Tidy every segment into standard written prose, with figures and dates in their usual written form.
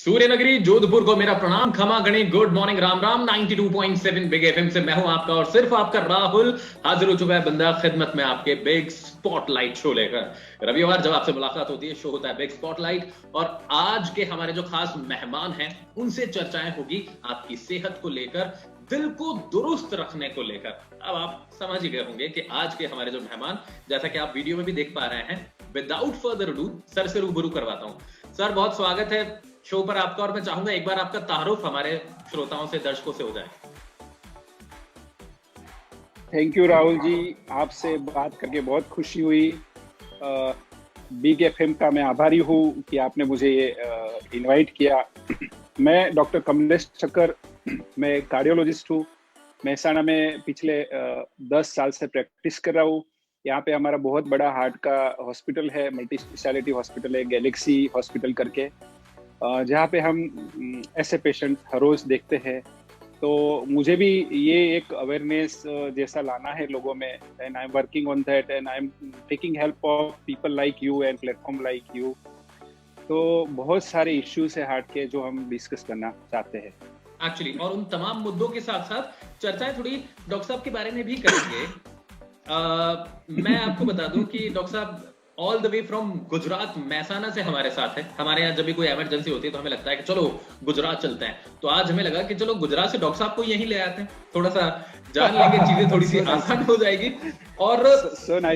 सूर्यनगरी जोधपुर को मेरा प्रणाम, खमा गणी, good morning, Ram Ram. 92.7 big FM से मैं हूं आपका और सिर्फ आपका राहुल हाजिर हो चुका है बंदा खिदमत में आपके बिग स्पॉटलाइट शो लेकर। रविवार जब आपसे मुलाकात होती है, शो होता है बिग स्पॉटलाइट, और आज के हमारे जो खास मेहमान हैं उनसे चर्चाएं होगी आपकी सेहत को लेकर, दिल को दुरुस्त रखने को लेकर। अब आप समझ ही गए होंगे कि आज के हमारे जो मेहमान, जैसा कि आप वीडियो में भी देख पा रहे हैं, विदाउट फर्दर अडू सर से रूबरू करवाता हूं। सर, बहुत स्वागत है शो पर आपका, और मैं चाहूंगा एक बार आपका तारुफ हमारे श्रोताओं से, दर्शकों से हो जाए। थैंक यू राहुल जी, आपसे बात करके बहुत खुशी हुई। बिग एफएम का मैं आभारी हूँ कि आपने मुझे ये इनवाइट किया। मैं डॉक्टर कमलेश ठक्कर, मैं कार्डियोलॉजिस्ट हूँ। महसाणा में पिछले 10 साल से प्रैक्टिस कर रहा हूँ। यहाँ पे हमारा बहुत बड़ा हार्ट का हॉस्पिटल है, मल्टी स्पेशलिटी हॉस्पिटल है, गैलेक्सी हॉस्पिटल करके, जहाँ पे हम ऐसे पेशेंट हर रोज देखते हैं। तो मुझे भी ये एक अवेयरनेस जैसा लाना है लोगों में, and I am working on that, and I am taking help of people like you and platform like you. तो बहुत सारे इश्यूज है हार्ट के जो हम डिस्कस करना चाहते हैं एक्चुअली, और उन तमाम मुद्दों के साथ साथ चर्चाएं थोड़ी डॉक्टर साहब के बारे में भी करेंगे। मैं आपको बता दूं कि डॉक्टर साहब all the way from Gujarat, Mehsana से हमारे साथ है। हमारे यहाँ जब भी कोई इमरजेंसी होती है तो हमें लगता है कि चलो गुजरात चलते हैं, तो आज हमें लगा कि चलो गुजरात से डॉक्टर साहब को यहीं ले आते हैं, थोड़ा सा जान लेंगे, चीजें थोड़ी सी आसान हो जाएगी। और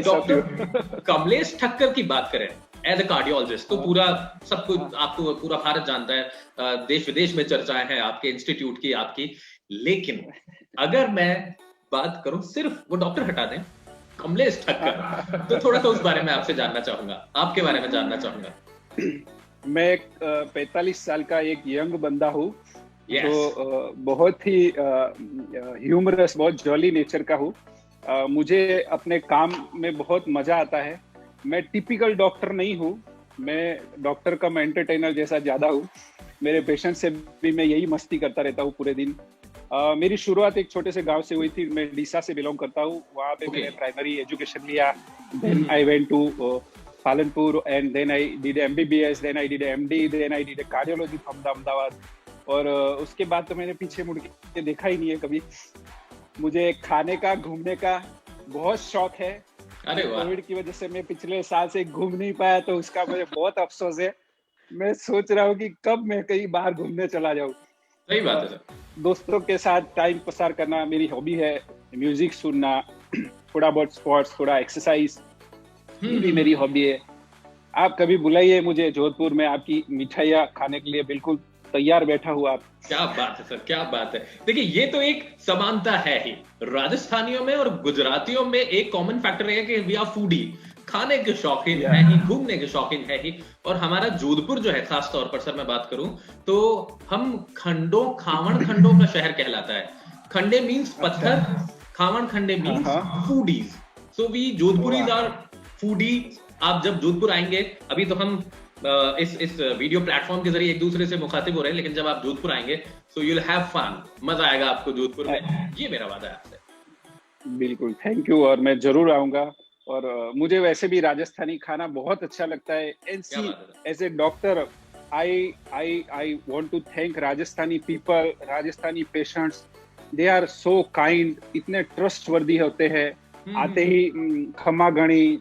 डॉक्टर कमलेश ठक्कर की बात करें एज ए कार्डियोलॉजिस्ट, तो पूरा सब कुछ आपको पूरा भारत जानता है, देश विदेश में चर्चाएं हैं आपके इंस्टीट्यूट की, आपकी। लेकिन अगर मैं बात करूं, सिर्फ वो डॉक्टर हटा दें, कमलेश ठक्कर, तो थोड़ा सा उस बारे में आपसे जानना चाहूंगा, आपके बारे में जानना चाहूंगा। मैं एक 45 साल का एक यंग बंदा हूँ, तो बहुत ही ह्यूमरस, बहुत जॉली नेचर का हूँ। मुझे अपने काम में बहुत मजा आता है। मैं टिपिकल डॉक्टर नहीं हूँ, मैं डॉक्टर का, मैं एंटरटेनर जैसा ज्यादा हूँ। मेरे पेशेंट से भी मैं यही मस्ती करता रहता हूँ पूरे दिन। मेरी शुरुआत एक छोटे से गांव से हुई थी। मैं डीसा से बिलोंग करता हूँ। वहाँ पे मैंने प्राइमरी एजुकेशन लिया, then I went to Palanpur, and then I did MBBS, then I did MD, then I did cardiology from Ahmedabad. और उसके बाद तो मैंने पीछे मुड़ के देखा ही नहीं है कभी। मुझे खाने का, घूमने का बहुत शौक है। कोविड की वजह से मैं पिछले साल से घूम नहीं पाया, तो उसका मुझे बहुत अफसोस है। मैं सोच रहा हूँ कि कब मैं कहीं बाहर घूमने चला जाऊँ। सही बात है सर। दोस्तों के साथ टाइम पसार करना मेरी हॉबी है। म्यूजिक सुनना, थोड़ा बहुत स्पोर्ट्स, थोड़ा एक्सरसाइज, ये भी मेरी हॉबी है। आप कभी बुलाइए मुझे जोधपुर में, आपकी मिठाइयाँ खाने के लिए बिल्कुल तैयार बैठा हूँ। आप क्या बात है सर, क्या बात है। देखिए, ये तो एक समानता है ही, राजस्थानियों में और गुजरातियों में एक कॉमन फैक्टर है कि वी आर फूडी, खाने के शौकीन है ही, घूमने के शौकीन है ही। और हमारा जोधपुर जो है, खास तौर पर सर मैं बात करूं तो हम खंडों, खावण खंडों का शहर कहलाता है। खंडे मींस पत्थर, खावण खंडे means foodies. So we Jodhpuris are foodies. आप जब जोधपुर आएंगे, अभी तो हम इस वीडियो प्लेटफॉर्म के जरिए एक दूसरे से मुखातिब हो रहे हैं, लेकिन जब आप जोधपुर आएंगे so you will have fun, मजा आएगा आपको जोधपुर में, ये मेरा वादा है आपसे। बिल्कुल, थैंक यू, और मैं जरूर आऊंगा। और मुझे वैसे भी राजस्थानी खाना बहुत अच्छा लगता है। As a doctor, I want to thank Rajasthani people, Rajasthani patients. They are so kind, इतने ट्रस्टवर्दी होते हैं। आते ही खमा गणी,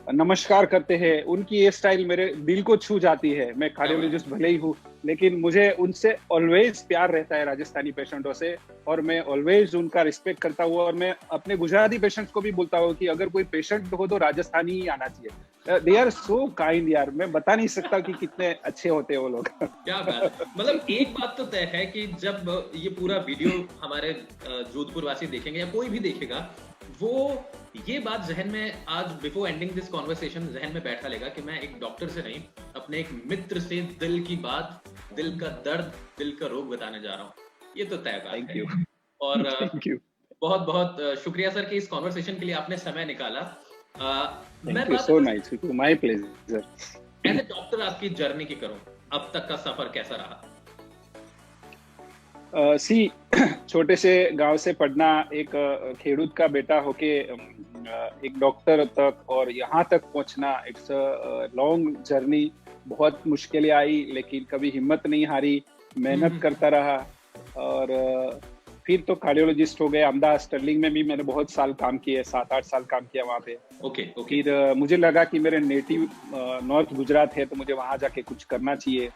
नमस्कार करते हैं। उनकी ये स्टाइल मेरे दिल को छू जाती है। मैं कार्डियोलॉजिस्ट भले ही हूँ, लेकिन मुझे उनसे ऑलवेज प्यार रहता है, राजस्थानी पेशेंटों से, और मैं ऑलवेज उनका रिस्पेक्ट करता हूँ। और मैं अपने गुजराती पेशेंट्स को भी बोलता हूँ कि अगर कोई पेशेंट हो तो राजस्थानी ही आना चाहिए। दे आर सो काइंड यार, मैं बता नहीं सकता कि कितने अच्छे होते हैं वो लोग। क्या बात, मतलब एक बात तो तय है कि जब ये पूरा वीडियो हमारे जोधपुर वासी देखेंगे या कोई भी देखेगा, वो ये बात जहन में, आज बिफोर एंडिंग दिस कॉन्वर्सेशन, जहन में बैठा लेगा कि मैं एक डॉक्टर से नहीं, अपने एक मित्र से दिल की बात, दिल का दर्द, दिल का रोग बताने जा रहा हूँ। ये तो तय बात है। और बहुत बहुत शुक्रिया सर कि इस कॉन्वर्सेशन के लिए आपने समय निकाला। मैं बात so nice, my pleasure. As a doctor आपकी जर्नी की करूं, अब तक का सफर कैसा रहा? छोटे से गांव से पढ़ना, एक खेडूत का बेटा होके एक डॉक्टर तक और यहाँ तक पहुंचना, इट्स अ लॉन्ग जर्नी। बहुत मुश्किलें आई, लेकिन कभी हिम्मत नहीं हारी, मेहनत करता रहा। और फिर तो कार्डियोलॉजिस्ट हो गए। अहमदाबाद स्टर्लिंग में भी मैंने बहुत साल काम किया, 7-8 साल काम किया वहाँ पे। ओके। फिर मुझे लगा कि मेरे नेटिव नॉर्थ गुजरात है, तो मुझे वहाँ जाके कुछ करना चाहिए।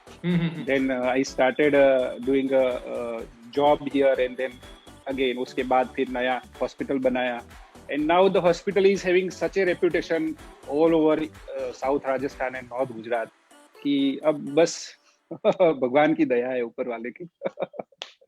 Then I started doing job here, and then again उसके बाद फिर नया हॉस्पिटल बनाया। And now the hospital is having such a reputation all over south Rajasthan and north Gujarat कि अब बस भगवान की दया है, ऊपर वाले की।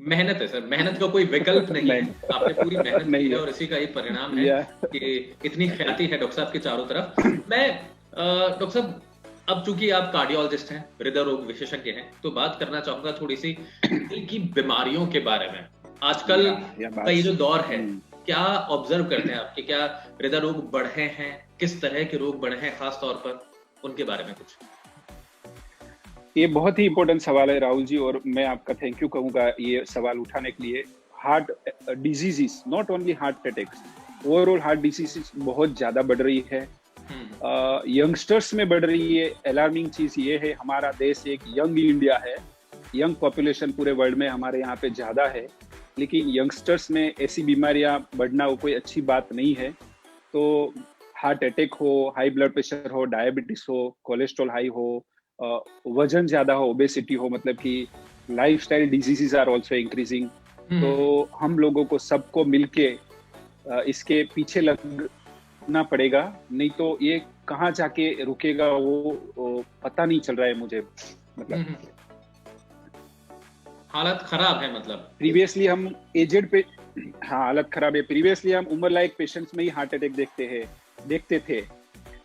मेहनत है सर, मेहनत का कोई विकल्प नहीं है। आपने पूरी मेहनत की है और इसी का ही परिणाम है कि इतनी ख्याति है डॉक्टर साहब के चारों तरफ। मैं डॉक्टर साहब, अब चूंकि आप कार्डियोलॉजिस्ट हैं, हृदय रोग विशेषज्ञ हैं, तो बात करना चाहूंगा थोड़ी सी दिल की बीमारियों के बारे में। आजकल का ये जो दौर है, क्या ऑब्जर्व करते हैं आप कि क्या हृदय रोग बढ़े हैं, किस तरह के रोग बढ़े हैं खास तौर पर, उनके बारे में कुछ? ये बहुत ही इंपॉर्टेंट सवाल है राहुल जी, और मैं आपका थैंक यू कहूंगा ये सवाल उठाने के लिए। Heart diseases, not only heart attacks, overall heart diseases बहुत ज्यादा बढ़ रही है। यंगस्टर्स में बढ़ रही है। अलार्मिंग चीज ये है, हमारा देश एक यंग इंडिया है, यंग पॉपुलेशन पूरे वर्ल्ड में हमारे यहाँ पे ज्यादा है, लेकिन यंगस्टर्स में ऐसी बीमारियां बढ़ना वो कोई अच्छी बात नहीं है। तो हार्ट अटैक हो, हाई ब्लड प्रेशर हो, डायबिटीज हो, कोलेस्ट्रॉल हाई हो, वजन ज्यादा हो, ओबेसिटी हो, मतलब कि lifestyle diseases are also increasing. तो हम लोगों को सबको मिलके इसके पीछे लगना पड़ेगा, नहीं तो ये कहाँ जाके रुकेगा वो पता नहीं चल रहा है मुझे। मतलब हालत खराब है। मतलब प्रीवियसली हम एजेड पे, हाँ हालत खराब है। प्रीवियसली हम उम्र लायक पेशेंट्स में ही हार्ट अटैक देखते थे।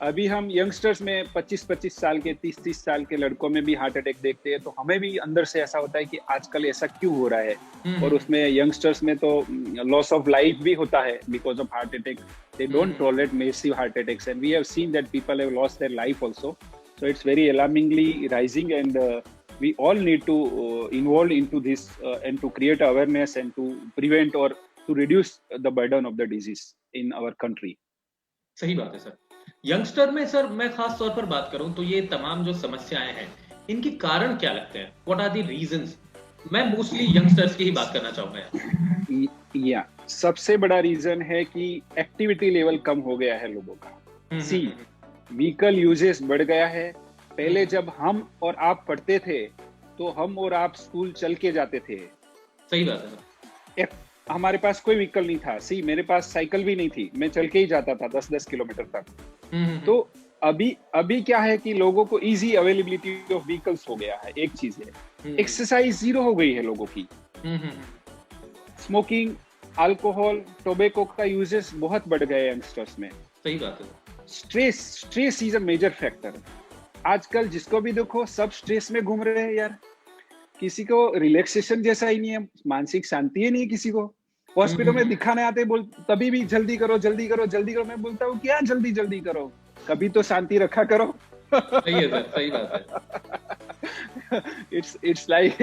अभी हम यंगस्टर्स में 25-25 साल के, 30-30 साल के लड़कों में भी हार्ट अटैक देखते हैं। तो हमें भी अंदर से ऐसा होता है कि आजकल ऐसा क्यों हो रहा है। और उसमें यंगस्टर्स में तो लॉस ऑफ लाइफ भी होता है because of heart attack. They don't tolerate massive heart attacks and we have seen that people have lost their life also. So it's very alarmingly rising and we all need to involve into this and to create awareness and to prevent or to reduce the burden of the disease in our country. सही बात है sir. Youngster में sir मैं खास तौर पर बात करूं तो ये तमाम जो समस्याएं हैं, इनके कारण क्या लगते हैं? What are the reasons? मैं मोस्टली यंगस्टर्स की ही बात करना चाहूंगा। या सबसे बड़ा रीजन है कि एक्टिविटी लेवल कम हो गया है लोगों का। सी व्हीकल यूजेस बढ़ गया है। पहले जब हम और आप पढ़ते थे तो हम और आप स्कूल चल के जाते थे। सही बात है सर। हमारे पास कोई व्हीकल नहीं था। सी मेरे पास साइकिल भी नहीं थी, मैं चल के ही जाता था 10-10 किलोमीटर तक। तो अभी क्या है कि लोगों को इजी अवेलेबिलिटी ऑफ व्हीकल्स हो गया है। एक चीज है, एक्सरसाइज जीरो हो गई है लोगों की। स्मोकिंग, अल्कोहल, टोबैको का यूजेस बहुत बढ़ गए यंगस्टर्स में। सही बात है। Stress is a major factor. आजकल जिसको भी देखो सब स्ट्रेस में घूम रहे हैं यार। किसी को रिलैक्सेशन जैसा ही नहीं है, मानसिक शांति ही नहीं है किसी को। हॉस्पिटल में दिखाने आते बोल तभी भी जल्दी करो जल्दी करो जल्दी करो। मैं बोलता हूँ क्या जल्दी जल्दी करो, कभी तो शांति रखा करो। सही है सर, सही बात है।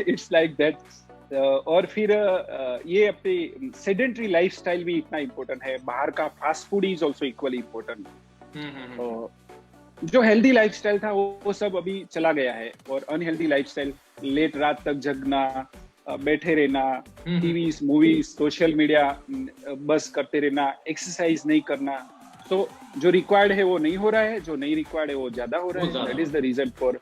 It's like that. और फिर ये अपनी सेडेंटरी लाइफस्टाइल भी इतना इम्पोर्टेंट है। बाहर का fast food is also equally important. जो हेल्दी लाइफस्टाइल था वो सब अभी चला गया है। और अनहेल्दी लाइफस्टाइल, लेट रात तक जगना, बैठे रहना, टीवी, मूवीज, सोशल मीडिया बस करते रहना, एक्सरसाइज नहीं करना। तो जो रिक्वायर्ड है वो नहीं हो रहा है, जो नहीं रिक्वायर्ड है वो ज्यादा हो रहा है। That is the reason for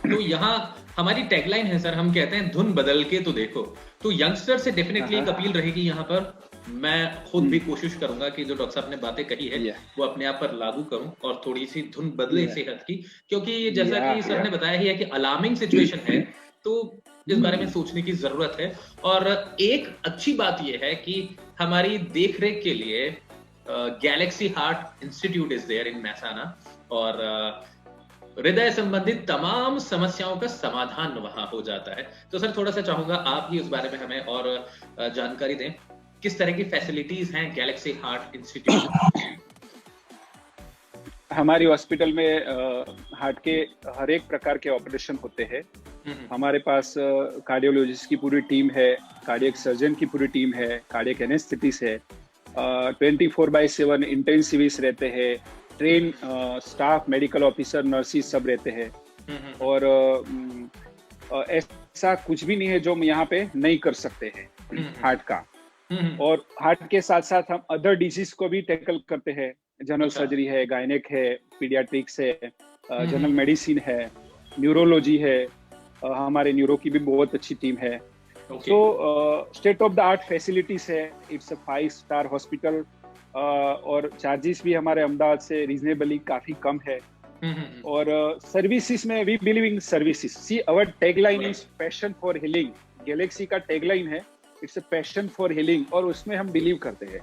तो यहाँ हमारी टैगलाइन है सर, हम कहते हैं धुन बदल के तो देखो। तो यंगस्टर से डेफिनेटली एक अपील रहेगी यहाँ पर। मैं खुद भी कोशिश करूंगा कि जो डॉक्टर साहब ने बातें कही है वो अपने आप पर लागू करूं और थोड़ी सी धुन बदले सेहत की, क्योंकि जैसा कि सर ने बताया ही है कि अलार्मिंग सिचुएशन है, तो इस बारे में सोचने की जरूरत है। और एक अच्छी बात यह है कि हमारी देखरेख के लिए Galaxy Heart Institute is there in Mehsana, और हृदय संबंधित तमाम समस्याओं का समाधान वहां हो जाता है। तो सर थोड़ा सा चाहूंगा आप भी उस बारे में हमें और जानकारी दें, किस तरह की फैसिलिटीज हैं गैलेक्सी हार्ट इंस्टीट्यूट? हमारी हॉस्पिटल में हार्ट के हर एक प्रकार के ऑपरेशन होते हैं। हमारे पास कार्डियोलॉजिस्ट की पूरी टीम है, कार्डियक सर्जन की पूरी टीम है, कार्डियक एनेस्थेटिस्ट है, 24/7 इंटेंसिविस्ट रहते हैं, train staff, medical officer, nurses सब रहते हैं। और ऐसा कुछ भी नहीं है जो हम यहाँ पे नहीं कर सकते हैं हार्ट का। और हार्ट के साथ साथ हम अदर डिजीज को भी टैकल करते हैं। जनरल सर्जरी है, गायनेक है, पीडियाट्रिक्स है, जनरल मेडिसिन है, न्यूरोलॉजी है, हमारे न्यूरो की भी बहुत अच्छी टीम है। तो state of the art facilities है। It's a 5 star hospital. और चार्जेस भी हमारे अहमदाबाद से रीजनेबली काफी कम है। और सर्विसेज में we believe in services. See our tagline is passion for healing. Galaxy का टैगलाइन है it's a passion for healing, और उसमें हम बिलीव करते हैं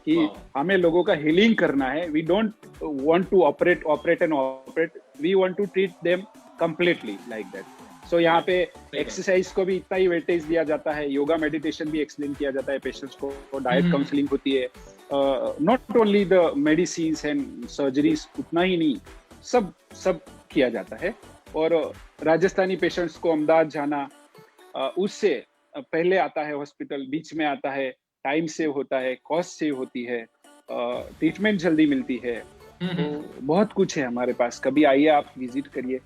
कि हमें लोगों का हीलिंग करना है। We don't want to operate and operate, we want to treat them completely like that. So यहाँ पे एक्सरसाइज को भी इतना ही वेटेज दिया जाता है, योगा मेडिटेशन भी एक्सप्लेन किया जाता है पेशेंट्स को, डाइट काउंसलिंग होती है। Not only the medicine and surgeries, उतना ही नहीं, सब किया जाता है। और राजस्थानी पेशेंट्स को अहमदाबाद जाना उससे पहले आता है हॉस्पिटल, बीच में आता है, टाइम सेव होता है, कॉस्ट सेव होती है, ट्रीटमेंट जल्दी मिलती है। तो बहुत कुछ है हमारे पास, कभी आइए आप विजिट करिए।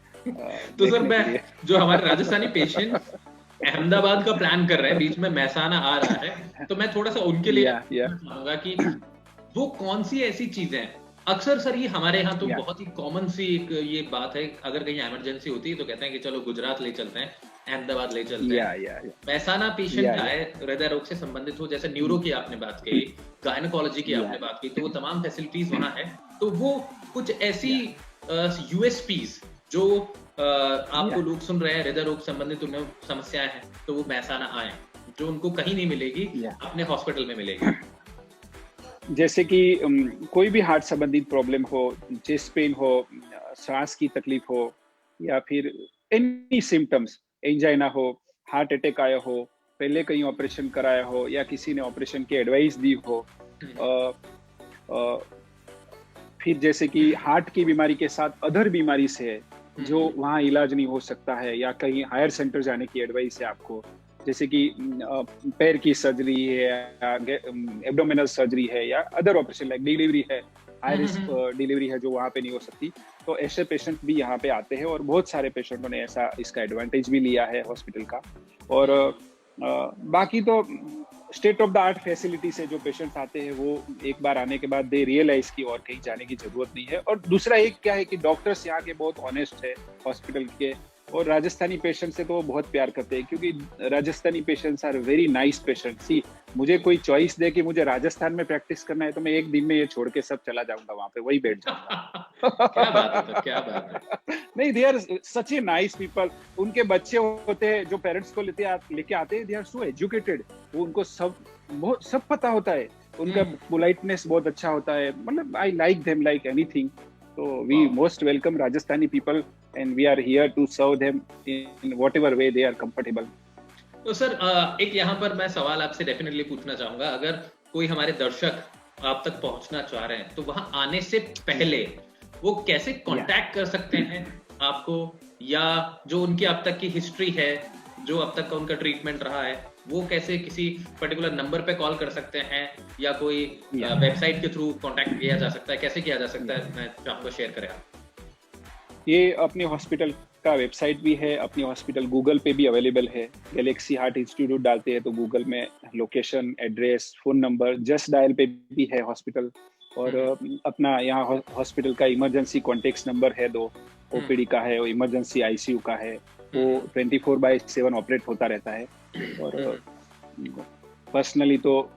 तो सर मैं जो हमारे राजस्थानी पेशेंट अहमदाबाद का प्लान कर रहे हैं, बीच में महसाना आ रहा है, तो मैं थोड़ा सा उनके लिए चाहूंगा कि वो कौन सी ऐसी चीजें हैं। अक्सर सर ये हमारे यहाँ तो बहुत ही कॉमन सी एक ये बात है, अगर कहीं इमरजेंसी होती है तो कहते हैं कि चलो गुजरात ले चलते हैं, अहमदाबाद ले चलते हैं। महसाना पेशेंट आए हृदय रोग से संबंधित हो, जैसे न्यूरो की आपने बात की, गायनेकोलॉजी की आपने बात की, तो वो तमाम फैसिलिटीज वहाँ है। तो वो कुछ ऐसी यूएसपीज जो आपको लोग सुन रहे हैं, हृदय रोग संबंधित उन्हें समस्याएं हैं, तो वो महसाना आए, जो उनको कहीं नहीं मिलेगी, अपने हॉस्पिटल में मिलेगी। जैसे कि कोई भी हार्ट संबंधित प्रॉब्लम हो, चेस्ट पेन हो, सांस की तकलीफ हो, या फिर एनी सिम्टम्स, एंजाइना हो, हार्ट अटैक आया हो, पहले कहीं ऑपरेशन कराया हो, या किसी ने ऑपरेशन की एडवाइस दी हो, फिर जैसे कि हार्ट की बीमारी के साथ अदर बीमारी से जो वहाँ इलाज नहीं हो सकता है, या कहीं हायर सेंटर जाने की एडवाइस है आपको, जैसे कि पैर की सर्जरी है, एब्डोमिनल सर्जरी है, या अदर ऑपरेशन लाइक डिलीवरी है, हाई रिस्क डिलीवरी है जो वहाँ पे नहीं हो सकती, तो ऐसे पेशेंट भी यहाँ पे आते हैं। और बहुत सारे पेशेंटों ने ऐसा इसका एडवांटेज भी लिया है हॉस्पिटल का। और बाकी तो state of the art facility से जो पेशेंट्स आते हैं वो एक बार आने के बाद दे रियलाइज की और कहीं जाने की जरूरत नहीं है। और दूसरा एक क्या है कि डॉक्टर्स यहाँ के बहुत ऑनेस्ट है हॉस्पिटल के, और राजस्थानी पेशेंट से तो वो बहुत प्यार करते हैं, क्योंकि Rajasthani patients are very nice patients. See मुझे कोई चॉइस दे कि मुझे राजस्थान में प्रैक्टिस करना है, तो मैं एक दिन में ये छोड़ के सब चला जाऊंगा, वहां पे वही बैठ जाऊंगा। क्या बात है, क्या बात है। नहीं, they are such a nice people. उनके बच्चे होते हैं जो पेरेंट्स को लेके आते हैं, दे आर सो एजुकेटेड, वो उनको सब पता होता है, उनका पोलाइटनेस बहुत अच्छा होता है। मतलब I like them like anything. So we most welcome Rajasthani people and we are here to serve them in whatever way they are comfortable. तो सर एक यहाँ पर मैं सवाल आपसे डेफिनेटली पूछना चाहूंगा, अगर कोई हमारे दर्शक आप तक पहुंचना चाह रहे हैं तो वहां आने से पहले वो कैसे कांटेक्ट कर सकते हैं आपको, या जो उनकी अब तक की हिस्ट्री है, जो अब तक का उनका ट्रीटमेंट रहा है, वो कैसे किसी पर्टिकुलर नंबर पे कॉल कर सकते हैं, या कोई वेबसाइट के थ्रू कांटेक्ट किया जा सकता है, कैसे किया जा सकता है, मैं चाहूंगा शेयर करें आप। ये अपने हॉस्पिटल का वेबसाइट भी है, अपनी हॉस्पिटल गूगल पे भी अवेलेबल है। गैलेक्सी हार्ट इंस्टीट्यूट डालते हैं तो गूगल में location, address, phone number, just dial पे भी है हॉस्पिटल। और अपना यहाँ हॉस्पिटल का इमरजेंसी कॉन्टेक्ट नंबर है 2, ओपीडी का है, इमरजेंसी आईसीयू का है, वो 24/7 ऑपरेट होता रहता है। और पर्सनली तो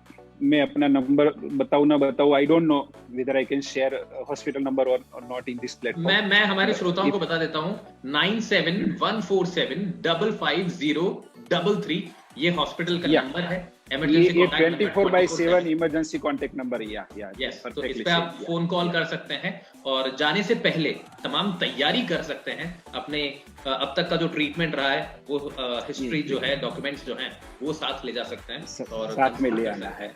मैं अपना नंबर बताऊं ना बताऊं, I don't know whether I can share hospital number और नॉट इन दिस प्लेटफॉर्म। मैं हमारे श्रोताओं को बता देता हूं, 9714733033 ये हॉस्पिटल का नंबर है, इमरजेंसी ये 24/7 इमरजेंसी कांटेक्ट नंबर है। यस, तो इस पे आप फोन कॉल कर सकते हैं और जाने से पहले तमाम तैयारी कर सकते हैं। अपने अब तक का जो ट्रीटमेंट रहा है वो हिस्ट्री जो है, डॉक्यूमेंट्स जो हैं वो साथ ले जा सकते हैं और साथ में ले आना है।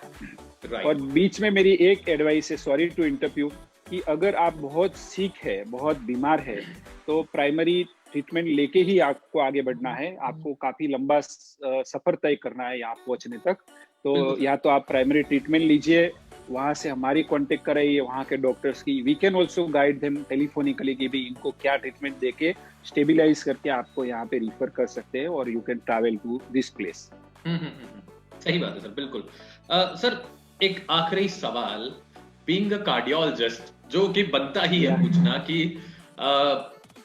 और बीच में मेरी एक एडवाइस है, सॉरी टू इंटरप्यू, कि अगर आप बहुत सिक है, बहुत बीमार है, तो प्राइमरी ट्रीटमेंट लेके ही आपको आगे बढ़ना है। आपको काफी लंबा सफर तय करना है यहाँ पहुंचने तक। तो या तो आप प्राइमरी ट्रीटमेंट लीजिए वहां से हमारी कांटेक्ट कराइए वहां के डॉक्टर्स की। We can also guide them telephonically कि भी इनको क्या ट्रीटमेंट देके स्टेबिलाईज करके आपको यहाँ पे रिफर कर सकते हैं और you can travel to this place. सही बात है सर, बिल्कुल। सर एक आखिरी सवाल, बीइंग अ कार्डियोलॉजिस्ट, जो कि बनता ही है पूछना कि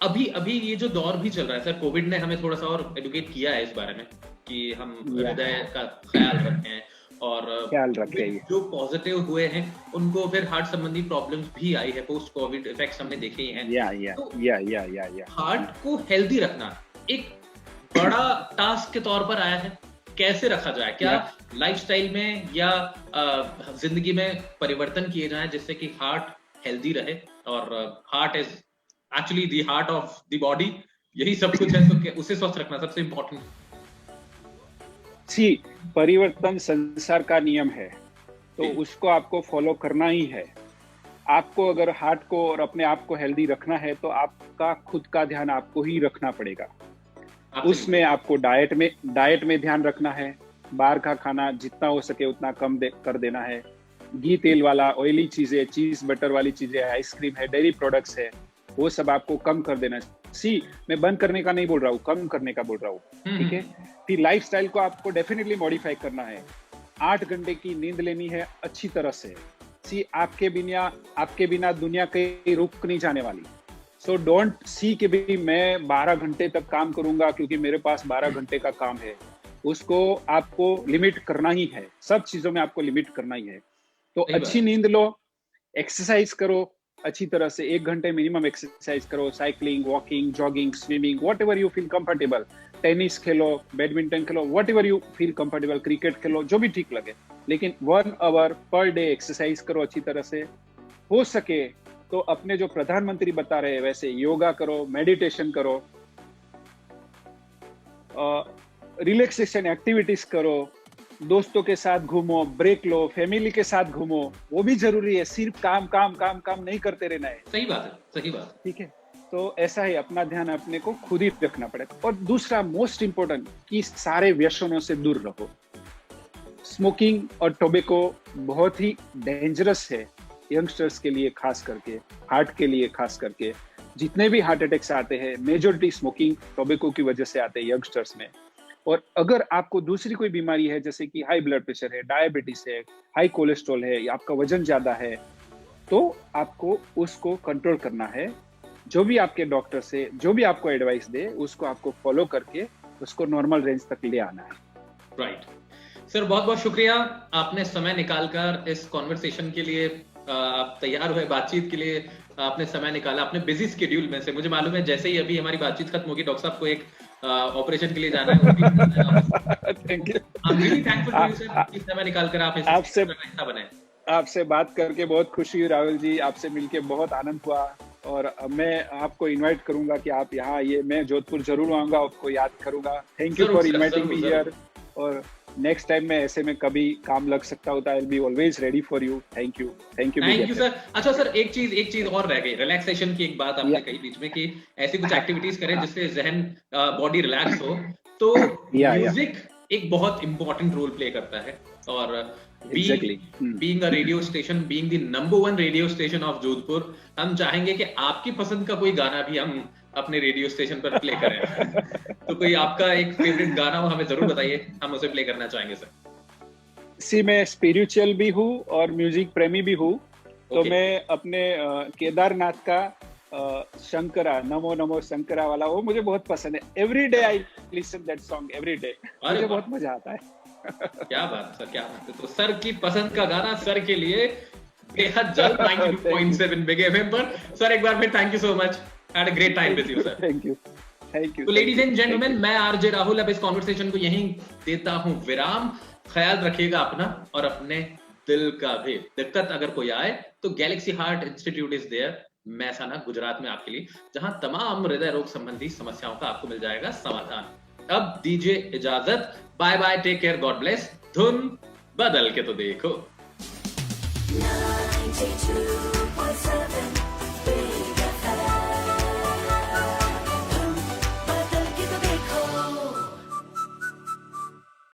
अभी ये जो दौर भी चल रहा है सर, कोविड ने हमें थोड़ा सा और एडुकेट किया है इस बारे में कि हम हृदय का ख्याल रखें, और जो पॉजिटिव हुए हैं उनको फिर हार्ट संबंधी प्रॉब्लम्स भी आई है, पोस्ट कोविड इफेक्ट्स हमने देखे ही हैं। तो हार्ट को हेल्दी रखना एक बड़ा टास्क के तौर पर आया है, कैसे रखा जाए? क्या लाइफस्टाइल में या जिंदगी में परिवर्तन किए जाएं जिससे कि हार्ट हेल्दी रहे? और heart is actually the heart of the body, यही सब कुछ है, तो उसे स्वस्थ रखना सबसे इंपॉर्टेंट। परिवर्तन संसार का नियम है, तो उसको आपको फॉलो करना ही है। आपको अगर हार्ट को और अपने आप को हेल्दी रखना है तो आपका खुद का ध्यान आपको ही रखना पड़ेगा। उसमें आपको डाइट में ध्यान रखना है। बाहर का खाना जितना हो सके उतना कम कर देना है। घी तेल वाला, ऑयली चीजें, चीज बटर वाली चीजें, आइसक्रीम है, डेयरी प्रोडक्ट्स है, वो सब आपको कम कर देना है। मैं बंद करने का नहीं बोल रहा हूँ, कम करने का बोल रहा हूँ, ठीक है। फिर लाइफस्टाइल को आपको डेफिनेटली मॉडिफाई करना है। 8 घंटे की नींद लेनी है अच्छी तरह से। आपके बिना दुनिया कहीं रुक नहीं जाने वाली। सो डोंट सी कि भी मैं 12 घंटे तक काम करूंगा क्योंकि मेरे पास 12 घंटे का काम है। उसको आपको लिमिट करना ही है, सब चीजों में आपको लिमिट करना ही है। तो अच्छी नींद लो, एक्सरसाइज करो अच्छी तरह से, 1 घंटे मिनिमम एक्सरसाइज करो, cycling, walking, jogging, swimming, what ever you feel comfortable. Tennis Khelo, badminton Khelo, what ever you feel comfortable, cricket खेलो, जो भी ठीक लगे, लेकिन 1 आवर पर डे एक्सरसाइज करो अच्छी तरह से। हो सके तो अपने जो प्रधानमंत्री बता रहे हैं वैसे योगा करो, मेडिटेशन करो, रिलैक्सेशन एक्टिविटीज करो, दोस्तों के साथ घूमो, ब्रेक लो, फैमिली के साथ घूमो, वो भी जरूरी है। सिर्फ काम काम काम काम नहीं करते रहना है। सही बात है, सही बात, ठीक है। तो ऐसा ही अपना ध्यान अपने को खुद ही रखना पड़ेगा। और दूसरा मोस्ट इंपोर्टेंट कि सारे व्यसनों से दूर रहो। स्मोकिंग और टोबैको बहुत ही डेंजरस है यंगस्टर्स के लिए, खास करके हार्ट के लिए खास करके। जितने भी हार्ट अटैक्स आते हैं मेजोरिटी स्मोकिंग टोबैको की वजह से आते हैं यंगस्टर्स में। और अगर आपको दूसरी कोई बीमारी है जैसे कि हाई ब्लड प्रेशर है, डायबिटीज है, हाई कोलेस्ट्रॉल है, या आपका वजन ज्यादा है, तो आपको उसको कंट्रोल करना है। जो भी आपके डॉक्टर से जो भी आपको एडवाइस दे उसको आपको फॉलो करके उसको नॉर्मल रेंज तक ले आना है। राइट सर, बहुत बहुत शुक्रिया, आपने समय निकालकर इस कॉन्वर्सेशन के लिए आप तैयार हुए, बातचीत के लिए आपने समय निकाला अपने बिजी स्केड्यूल में से। मुझे मालूम है जैसे ही अभी हमारी बातचीत खत्म होगी डॉक्टर साहब को एक ऑपरेशन के लिए जाना है। Thank you, I am really thankful to you sir कि समय निकालकर आप आपसे बने। आपसे बात करके बहुत खुशी हुई राहुल जी, आपसे मिलके बहुत आनंद हुआ। और मैं आपको इनवाइट करूंगा कि आप यहाँ आइए, मैं जोधपुर जरूर आऊंगा, आपको याद करूंगा। Thank you for inviting me here. और नेक्स्ट टाइम में ऐसे में कभी काम लग सकता होता है, I will be always ready for you. Thank you sir. अच्छा सर, एक चीज और रह गई, रिलैक्सेशन की एक बात आपने कही बीच में कि ऐसी कुछ एक्टिविटीज करें जिससे जहन बॉडी रिलैक्स हो। तो म्यूजिक एक बहुत इंपॉर्टेंट रोल प्ले करता है। और being a radio station, being the number 1 radio station of Jodhpur, हम चाहेंगे कि आपकी पसंद का कोई गाना भी हम अपने रेडियो स्टेशन पर प्ले करें। तो कोई आपका एक फेवरेट गाना हो हमें जरूर बताइए, हम उसे प्ले करना चाहेंगे सर। मैं स्पिरिचुअल भी हूँ और म्यूजिक प्रेमी भी हूँ। तो मैं अपने केदारनाथ का शंकरा, नमो नमो शंकरा वाला, वो मुझे बहुत पसंद है। Every day I listen that song, every day, मुझे बहुत मजा आता है। क्या बात सर, क्या बात है। तो सर की पसंद का गाना सर के लिए बेहद जल्द 92.7 बिग एफएम पर। सर एक बार फिर thank you so much, had a great time with you sir. Thank you. तो लेडीज एंड जेंटलमैन, मैं आरजे राहुल अब इस कॉन्वर्सेशन को यहीं देता हूं विराम। ख्याल रखिएगा अपना और अपने दिल का भी। दिक्कत अगर कोई आए तो Galaxy Heart Institute is there, Mehsana Gujarat में आपके लिए, जहां तमाम हृदय रोग संबंधी समस्याओं का आपको मिल जाएगा समाधान। अब दीजिए इजाजत, bye bye, take care, God bless. धुन बदल के तो देखो। 92.7